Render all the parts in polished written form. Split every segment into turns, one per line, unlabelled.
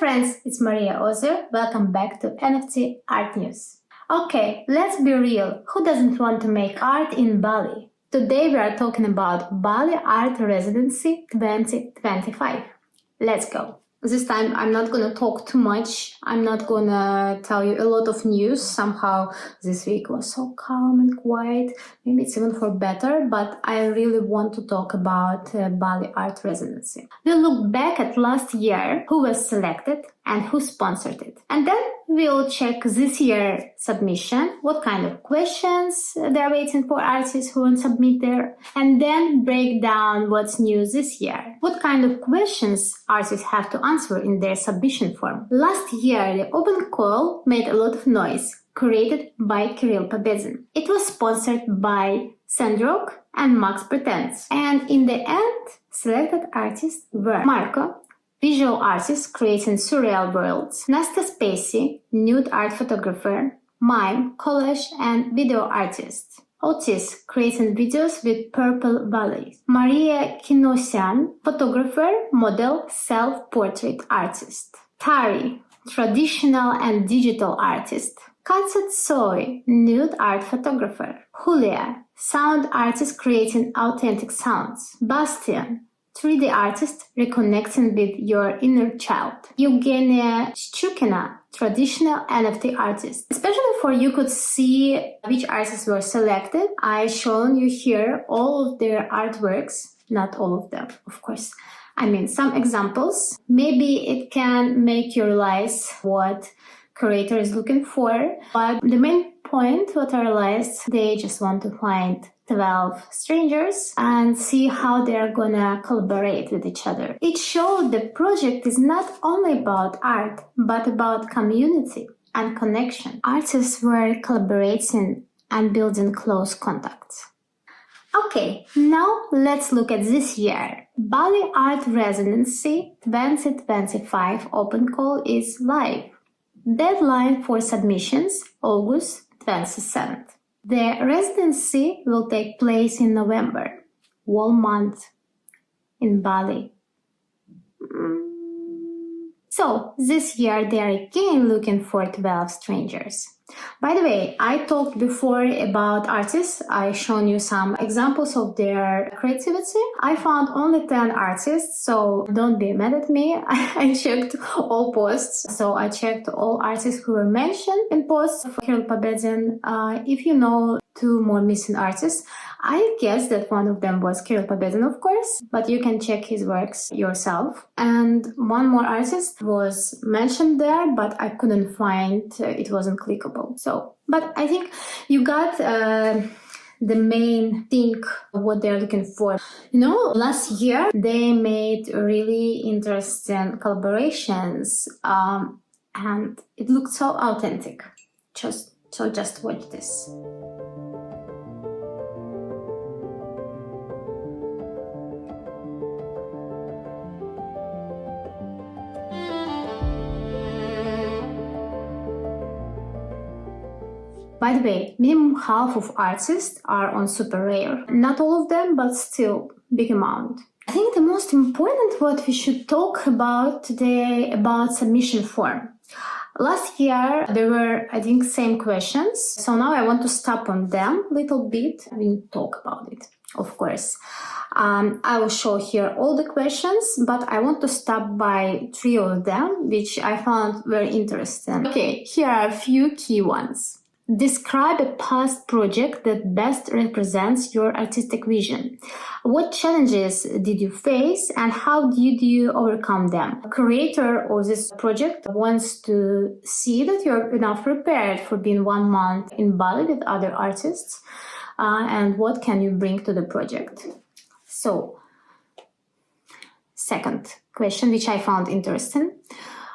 friends, it's Maria Ozer. Welcome back to NFT Art News. Okay, let's be real. Who doesn't want to make art in Bali? Today we are talking about Bali Art Residency 2025. Let's go. This time I'm not gonna talk too much. I'm not gonna tell you a lot of news. Somehow this week was so calm and quiet. Maybe it's even for better, but I really want to talk about Bali Art Residency. We'll look back at last year, who was selected and who sponsored it. And then we'll check this year's submission, what kind of questions they're waiting for artists who won't submit there, and then break down what's new this year. What kind of questions artists have to answer in their submission form. Last year, the open call made a lot of noise, created by Kirill Pobedin. It was sponsored by Sandrock and Max Pretends. And in the end, selected artists were Marco, visual artist creating surreal worlds, Nasta Spacey, nude art photographer, mime, collage and video artist, Otis, creating videos with purple valleys, Maria Kinosian, photographer, model, self-portrait artist, Tari, traditional and digital artist, Katsat Soy, nude art photographer, Julia, sound artist creating authentic sounds, Bastian, 3D artist reconnecting with your inner child. Eugenia Shchukina, traditional NFT artist. Especially for you could see which artists were selected. I shown you here all of their artworks, not all of them, of course. I mean, some examples. Maybe it can make you realize what curator is looking for. But the main point, what I realized, they just want to find 12 strangers and see how they're gonna collaborate with each other. It showed the project is not only about art, but about community and connection. Artists were collaborating and building close contacts. Okay, now let's look at this year. Bali Art Residency 2025 open call is live. Deadline for submissions, August 27th. The residency will take place in November, whole month in Bali. So this year they are again looking for 12 strangers. By the way, I talked before about artists. I shown you some examples of their creativity. I found only 10 artists, so don't be mad at me. I checked all posts. So I checked all artists who were mentioned in posts for Kirill Pobedin. If you know 2 more missing artists, I guess that one of them was Kirill Pobedin, of course, but you can check his works yourself. And one more artist was mentioned there, but I couldn't find, it wasn't clickable. So, but I think you got the main thing of what they're looking for. You know, last year they made really interesting collaborations, and it looked so authentic. Just watch this. By the way, minimum half of artists are on super rare. Not all of them, but still big amount. I think the most important what we should talk about today about submission form. Last year there were, I think, same questions. So now I want to stop on them a little bit and talk about it, of course. I will show here all the questions, but I want to stop by 3 of them, which I found very interesting. Okay, here are a few key ones. Describe a past project that best represents your artistic vision. What challenges did you face and how did you overcome them? The creator of this project wants to see that you're enough prepared for being 1 month in Bali with other artists, and what can you bring to the project. So, second question, which I found interesting.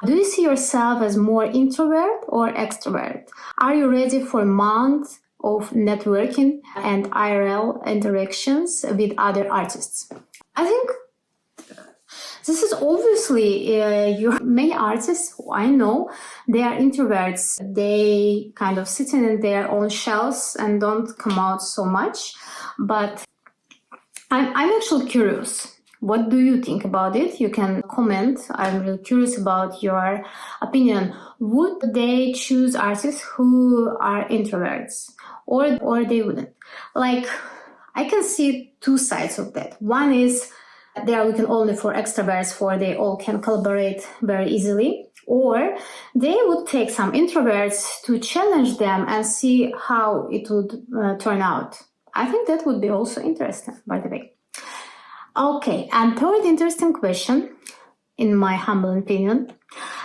Do you see yourself as more introvert or extrovert? Are you ready for a month of networking and IRL interactions with other artists? I think this is obviously many artists who I know, they are introverts. They kind of sit in their own shells and don't come out so much. But I'm actually curious. What do you think about it? You can comment. I'm really curious about your opinion. Would they choose artists who are introverts, or they wouldn't? Like, I can see two sides of that. One is they are looking only for extroverts, for they all can collaborate very easily. Or they would take some introverts to challenge them and see how it would turn out. I think that would be also interesting, by the way. Okay, and third interesting question, in my humble opinion,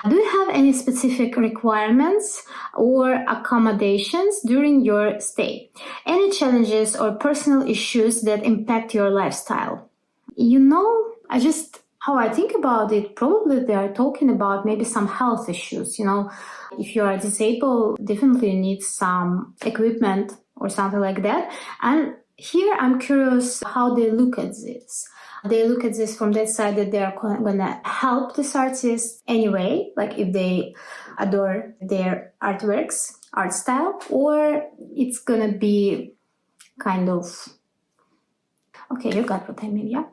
do you have any specific requirements or accommodations during your stay? Any challenges or personal issues that impact your lifestyle? How I think about it, probably they are talking about maybe some health issues. If you are disabled, definitely you need some equipment or something like that. And here I'm curious how they look at this. They look at this from that side that they are going to help this artist anyway, like if they adore their artworks, art style, or it's going to be kind of, okay, you got what I mean, yeah?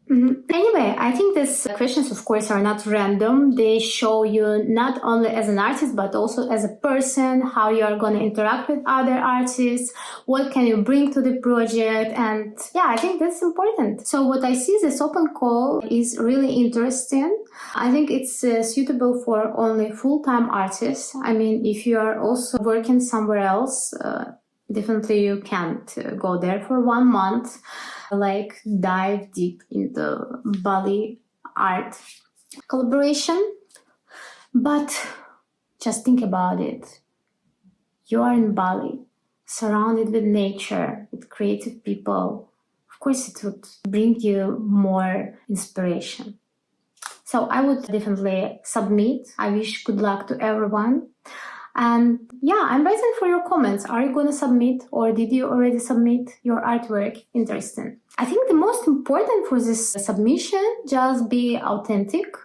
Anyway, I think these questions, of course, are not random. They show you not only as an artist, but also as a person, how you are going to interact with other artists, what can you bring to the project. And yeah, I think that's important. So what I see, this open call is really interesting. I think it's suitable for only full-time artists. I mean, if you are also working somewhere else, definitely you can't go there for 1 month, like dive deep into Bali art collaboration. But just think about it. You are in Bali, surrounded with nature, with creative people. Of course, it would bring you more inspiration. So I would definitely submit. I wish good luck to everyone. And yeah, I'm waiting for your comments. Are you going to submit, or did you already submit your artwork? Interesting. I think the most important for this submission, just be authentic,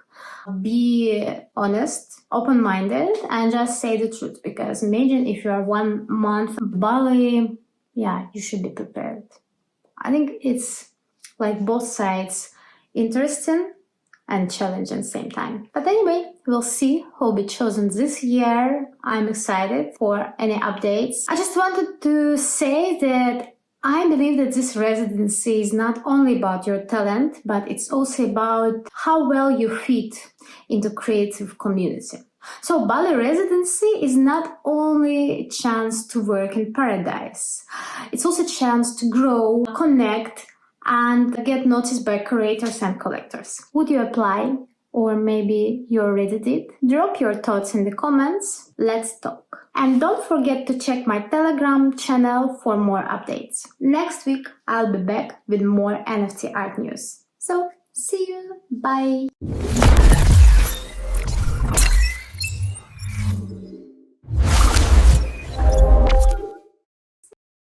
be honest, open-minded, and just say the truth. Because imagine if you are 1 month Bali, yeah, you should be prepared. I think it's like both sides interesting and challenge at the same time. But anyway, we'll see who will be chosen this year. I'm excited for any updates. I just wanted to say that I believe that this residency is not only about your talent, but it's also about how well you fit into creative community. So Bali residency is not only a chance to work in paradise. It's also a chance to grow, connect, and get noticed by curators and collectors. Would you apply? Or maybe you already did? Drop your thoughts in the comments. Let's talk. And don't forget to check my Telegram channel for more updates. Next week, I'll be back with more NFT art news. So, see you. Bye.